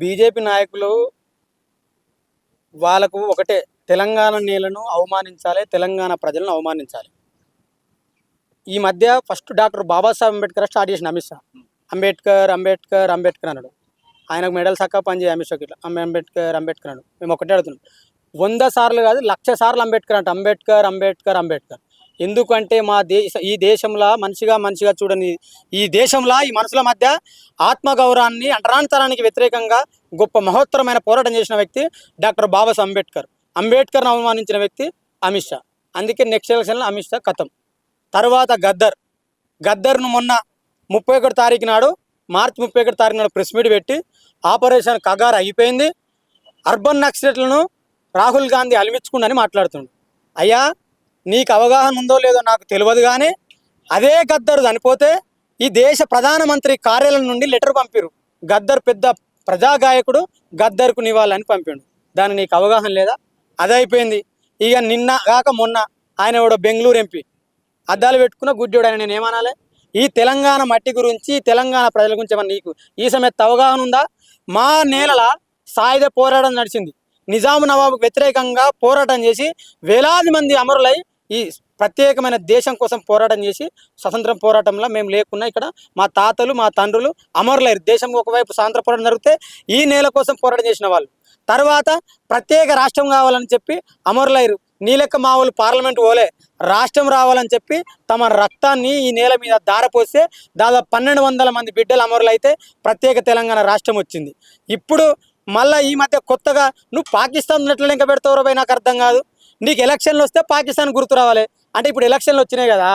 BJP నాయకులు వాళ్ళకు ఒకటే, తెలంగాణ నేలను అవమానించాలి, తెలంగాణ ప్రజలను అవమానించాలి. ఈ మధ్య first doctor Babasaheb Ambedkar start చేసిన అమిత్ షా. అంబేద్కర్ అంబేద్కర్ అంబేద్కర్ అన్నాడు. ఆయనకు మెడల్ చక్కగా పనిచేయ అమిత్ షాకి ఇట్లా అంబేద్కర్ అంబేద్కర్ అన్నాడు. మేము ఒకటే అడుగుతున్నాం, 100 సార్లు కాదు 1,00,000 సార్లు అంబేద్కర్ అంట. అంబేద్కర్ అంబేద్కర్ అంబేద్కర్. ఎందుకంటే ఈ దేశంలో మనిషిగా చూడని ఈ దేశంలో ఈ మనుషుల మధ్య ఆత్మగౌరవాన్ని, అంటరానితనానికి వ్యతిరేకంగా గొప్ప మహోత్తరమైన పోరాటం చేసిన వ్యక్తి డాక్టర్ బాబాసాహెబ్ అంబేద్కర్. అంబేద్కర్ను అవమానించిన వ్యక్తి అమిత్ షా. అందుకే నెక్స్ట్ ఎలక్షన్లో అమిత్ షా ఖతం. తర్వాత గద్దర్ను మొన్న 31 తారీఖు నాడు, మార్చి 31 తారీఖు నాడు ప్రెస్ మీట్ పెట్టి ఆపరేషన్ కగారు అయిపోయింది, అర్బన్ నక్సలైట్లను రాహుల్ గాంధీ అలిమించుకుండని మాట్లాడుతుండు. అయ్యా, నీకు అవగాహన ఉందో లేదో నాకు తెలియదు, కానీ అదే గద్దరు చనిపోతే ఈ దేశ ప్రధానమంత్రి కార్యాలయం నుండి లెటర్ పంపిరు, గద్దర్ పెద్ద ప్రజాగాయకుడు, గద్దర్కు నివాళులని పంపిండు. దాని నీకు అవగాహన లేదా? అదే అయిపోయింది. ఇక నిన్న కాక మొన్న ఆయన ఎవడో బెంగళూరు ఎంపీ అద్దాలు పెట్టుకున్న గుడ్డోడు. ఆయన నేను ఏమనాలి? ఈ తెలంగాణ మట్టి గురించి, తెలంగాణ ప్రజల గురించి ఏమన్నా నీకు ఈ సమయത്ത് అవగాహన ఉందా? మా నేలల సాయుధ పోరాటం నడిచింది. నిజాం నవాబుకు వ్యతిరేకంగా పోరాటం చేసి వేలాది మంది అమరులై ఈ ప్రత్యేకమైన దేశం కోసం పోరాటం చేసి స్వతంత్రం పోరాటంలో మేము లేకున్నా ఇక్కడ మా తాతలు మా తండ్రులు అమరులయ్యారు. దేశం ఒకవైపు స్వాతంత్ర పోరాటం జరిగితే ఈ నేల కోసం పోరాటం చేసిన వాళ్ళు తర్వాత ప్రత్యేక రాష్ట్రం కావాలని చెప్పి అమరులయ్యారు. నీ లెక్క మా వాళ్ళు పార్లమెంట్ పోలే, రాష్ట్రం రావాలని చెప్పి తమ రక్తాన్ని ఈ నేల మీద ధారపోస్తే దాదాపు 1,200 మంది బిడ్డలు అమరులైతే ప్రత్యేక తెలంగాణ రాష్ట్రం వచ్చింది. ఇప్పుడు మళ్ళీ ఈ మధ్య కొత్తగా నువ్వు పాకిస్తాన్ ఉన్నట్లు ఇంకా పెడతావు పోయి నాకు అర్థం కాదు. నీకు ఎలక్షన్లు వస్తే పాకిస్తాన్ గుర్తు రావాలి అంటే ఇప్పుడు ఎలక్షన్లు వచ్చినాయి కదా,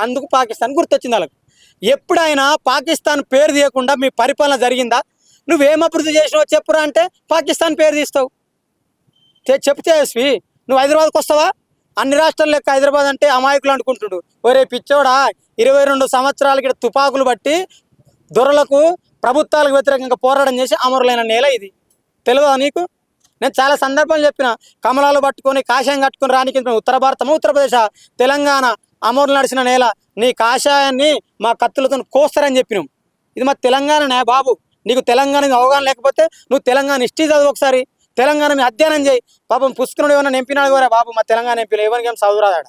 అందుకు పాకిస్తాన్ గుర్తొచ్చింది వాళ్ళకు. ఎప్పుడైనా పాకిస్తాన్ పేరు తీయకుండా మీ పరిపాలన జరిగిందా? నువ్వేం అభివృద్ధి చేసినావో చెప్పురా అంటే పాకిస్తాన్ పేరు తీస్తావు. చెప్తే ఎస్వి నువ్వు హైదరాబాద్కి వస్తావా? అన్ని రాష్ట్రాల లెక్క హైదరాబాద్ అంటే అమాయకులు అనుకుంటుడు. ఒరే పిచ్చోడా, 22 సంవత్సరాలకి తుపాకులు బట్టి దొరలకు ప్రభుత్వాలకు వ్యతిరేకంగా పోరాటం చేసి అమరులైన నేల ఇది. తెలియదా నీకు? నేను చాలా సందర్భాలు చెప్పిన, కమలాలు పట్టుకొని కాషాయం కట్టుకొని రానికి ఉత్తర భారతము ఉత్తరప్రదేశ్ తెలంగాణ అమరులు నడిచిన నేల, నీ కాషాయాన్ని మా కత్తులతో కోస్తారని చెప్పినాం. ఇది మా తెలంగాణనే బాబు. నీకు తెలంగాణ అవగాహన లేకపోతే నువ్వు తెలంగాణ హిస్టరీ చదువు, ఒకసారి తెలంగాణ మీ అధ్యయనం చేయి. పాపం పుష్కరుడు ఏమైనా ఎంపినాడు కూడా బాబు, మా తెలంగాణ ఎంపీలు ఎవరికి ఏం చదువురాదాడ,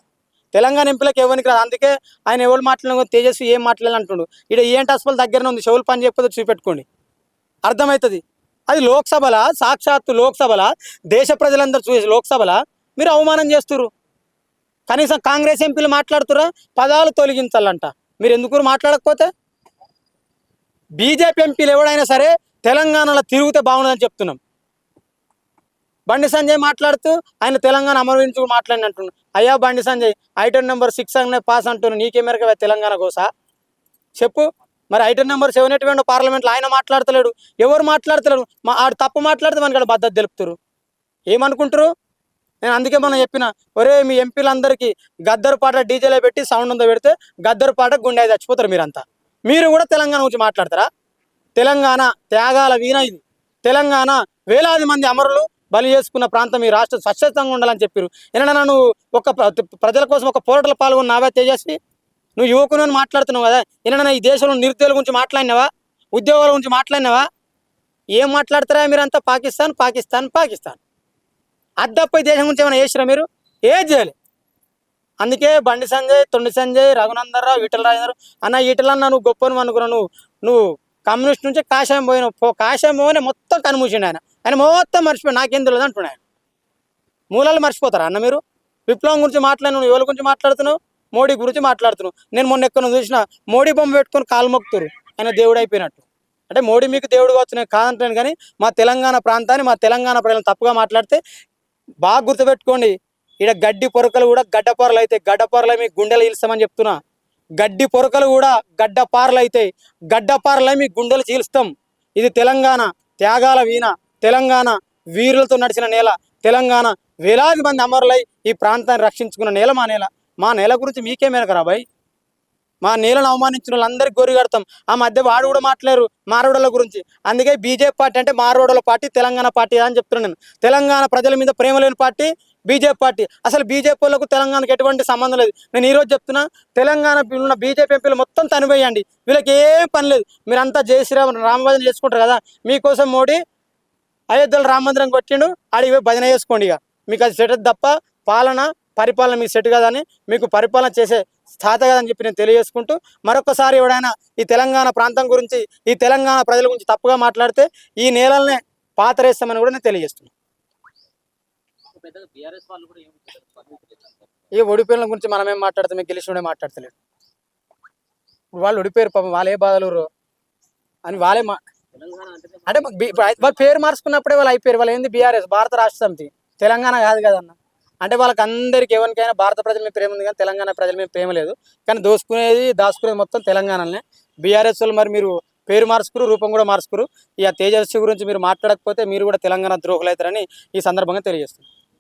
తెలంగాణ ఎంపీలకు ఎవరికి రాదు. అందుకే ఆయన ఎవరు మాట్లాడిన తేజస్వి ఏం మాట్లాడాలి అంటుండు. ఇక్కడ ఏంటి హాస్పిటల్ దగ్గరనే ఉంది, చెవులు పని చెప్పకపోతే చూపెట్టుకోండి, అర్థమవుతుంది. అది లోక్సభల, సాక్షాత్తు లోక్సభల దేశ ప్రజలందరూ చూసి లోక్సభల మీరు అవమానం చేస్తున్నారు. కనీసం కాంగ్రెస్ ఎంపీలు మాట్లాడుతురా, పదాలు తొలగించాలంట. మీరు ఎందుకు మాట్లాడకపోతే? బీజేపీ ఎంపీలు ఎవడైనా సరే తెలంగాణలో తిరిగితే బాగుండదని చెప్తున్నాం. బండి సంజయ్ మాట్లాడుతూ ఆయన తెలంగాణ అమరవీరుని మాట్లాడిన అంటున్నాడు. అయ్యా బండి సంజయ్, ఐటెం నెంబర్ 6 అనే పాస్ అంటున్నాను, నీకేమేరక తెలంగాణ కోసా చెప్పు. మరి ఐటెం నెంబర్ 7 పార్లమెంట్లో ఆయన మాట్లాడతలేడు, ఎవరు మాట్లాడతలేడు. ఆడు తప్పు మాట్లాడితే మనకి బద్దతు తెలుపుతారు. ఏమనుకుంటారు? నేను అందుకే మనం చెప్పిన, ఒరే మీ ఎంపీలందరికీ గద్దరు పాట డీజేలో పెట్టి సౌండ్ ఉందో పెడితే గద్దరు పాట గుండె చచ్చిపోతారు మీరంతా. మీరు కూడా తెలంగాణ గురించి మాట్లాడతారా? తెలంగాణ త్యాగాల వీణ ఇది. తెలంగాణ వేలాది మంది అమరులు బలి చేసుకున్న ప్రాంతం. ఈ రాష్ట్రం స్వచ్ఛతంగా ఉండాలని చెప్పారు. ఏమన్నా నువ్వు ఒక ప్రజల కోసం ఒక పోరాటంలో పాల్గొన్నావా తేజస్వి? నువ్వు యువకుని మాట్లాడుతున్నావు కదా, ఏమన్నా ఈ దేశంలో నిరుద్యోగుల గురించి మాట్లాడినావా? ఉద్యోగాల గురించి మాట్లాడినావా? ఏం మాట్లాడతారా మీరంతా? పాకిస్తాన్ పాకిస్తాన్ పాకిస్తాన్. అద్దపై దేశం గురించి ఏమైనా చేసిరా మీరు? ఏది చేయలే. అందుకే బండి సంజయ్, తొండి సంజయ్, రఘునందనరావు, ఈటల రాజేంద్ర అన్న, ఈటలన్నా నువ్వు గొప్పను అనుకున్నావు. నువ్వు కమ్యూనిస్ట్ నుంచి కాషాయం పోయినావు. కాషాయం పోయినా మొత్తం కనుమూసిండు ఆయన మొత్తం మర్చిపోయి నాకేం తెలియదు అంటున్నాడు. మూలాలు మర్చిపోతారా అన్న మీరు? విప్లవం గురించి మాట్లాడినావు, నువ్వు ఎవరి గురించి మాట్లాడుతున్నావు? మోడీ గురించి మాట్లాడుతున్నావు. నేను మొన్న ఎక్కడ చూసిన మోడీ బొమ్మ పెట్టుకొని కాలు మొక్కుతారు, ఆయన దేవుడు అయిపోయినట్టు. అంటే మోడీ మీకు దేవుడు కావచ్చు, నేను కాదంటాను. కానీ మా తెలంగాణ ప్రాంతాన్ని, మా తెలంగాణ ప్రజలను తప్పుగా మాట్లాడితే బాగా గుర్తుపెట్టుకోండి. ఇక్కడ గడ్డి పొరకలు కూడా గడ్డపారలు అయితే, గడ్డపారలు మీ గుండెలు చీల్స్తామని చెప్తున్నా. గడ్డి పొరకలు కూడా గడ్డపారలు అయితే, గడ్డపారలై మీ గుండెలు చీల్స్తాం. ఇది తెలంగాణ త్యాగాల వీణ, తెలంగాణ వీరులతో నడిచిన నేల, తెలంగాణ వేలాది మంది అమరులై ఈ ప్రాంతాన్ని రక్షించుకున్న నేల మా నేల. మా నేల గురించి మీకేమేనకరా బాయ్? మా నేలను అవమానించిన వాళ్ళందరికీ గొర్రె కడతాం. ఆ మధ్య వాడు కూడా మాట్లాడారు మారోడల గురించి. అందుకే బీజేపీ పార్టీ అంటే మారోడల పార్టీ, తెలంగాణ పార్టీ అని చెప్తున్నాను నేను. తెలంగాణ ప్రజల మీద ప్రేమ లేని పార్టీ బీజేపీ పార్టీ. అసలు బీజేపీ వాళ్ళకు తెలంగాణకు ఎటువంటి సంబంధం లేదు. నేను ఈరోజు చెప్తున్నా, తెలంగాణ ఉన్న బీజేపీ ఎంపీలు మొత్తం తనివేయండి, వీళ్ళకి ఏం పని లేదు. మీరంతా జై శ్రీరామ్ రామభజన చేసుకుంటారు కదా, మీకోసం మోడీ అయోధ్యలో రామ మందిరం కొట్టిండు, ఆడికి పోయి భజన చేసుకోండి. ఇక మీకు అది సెట్ తప్ప పరిపాలన మీకు సెట్ కాదని, మీకు పరిపాలన చేసే స్థాత కాదని చెప్పి నేను తెలియజేసుకుంటూ, మరొకసారి ఎవడైనా ఈ తెలంగాణ ప్రాంతం గురించి, ఈ తెలంగాణ ప్రజల గురించి తప్పుగా మాట్లాడితే ఈ నేలల్నే పాతరేస్తామని కూడా నేను తెలియజేస్తున్నాను. ఈ ఓడిపోయిన గురించి మనం ఏం మాట్లాడతాం, మీకు గెలిచినోడే మాట్లాడతలేడు. వాళ్ళు ఓడిపోయారు పాపం, వాళ్ళే బాధలు అని వాళ్ళే అంటే వాళ్ళ పేరు మార్చుకున్నప్పుడే వాళ్ళు అయిపోయారు. వాళ్ళు ఏంది బీఆర్ఎస్, భారత రాష్ట్ర సమితి, తెలంగాణ కాదు కదన్న. అంటే వాళ్ళకి అందరికి ఎవరికైనా భారత ప్రజల మీద ప్రేమ ఉంది కానీ తెలంగాణ ప్రజల మీద ప్రేమ లేదు. కానీ దాచుకునేది మొత్తం తెలంగాణనే. బీఆర్ఎస్ వాళ్ళు మరి మీరు పేరు మార్చుకురు, రూపం కూడా మార్చుకురు. ఇక తేజస్వి గురించి మీరు మాట్లాడకపోతే మీరు కూడా తెలంగాణ ద్రోహులు అవుతారని ఈ సందర్భంగా తెలియజేస్తున్నారు.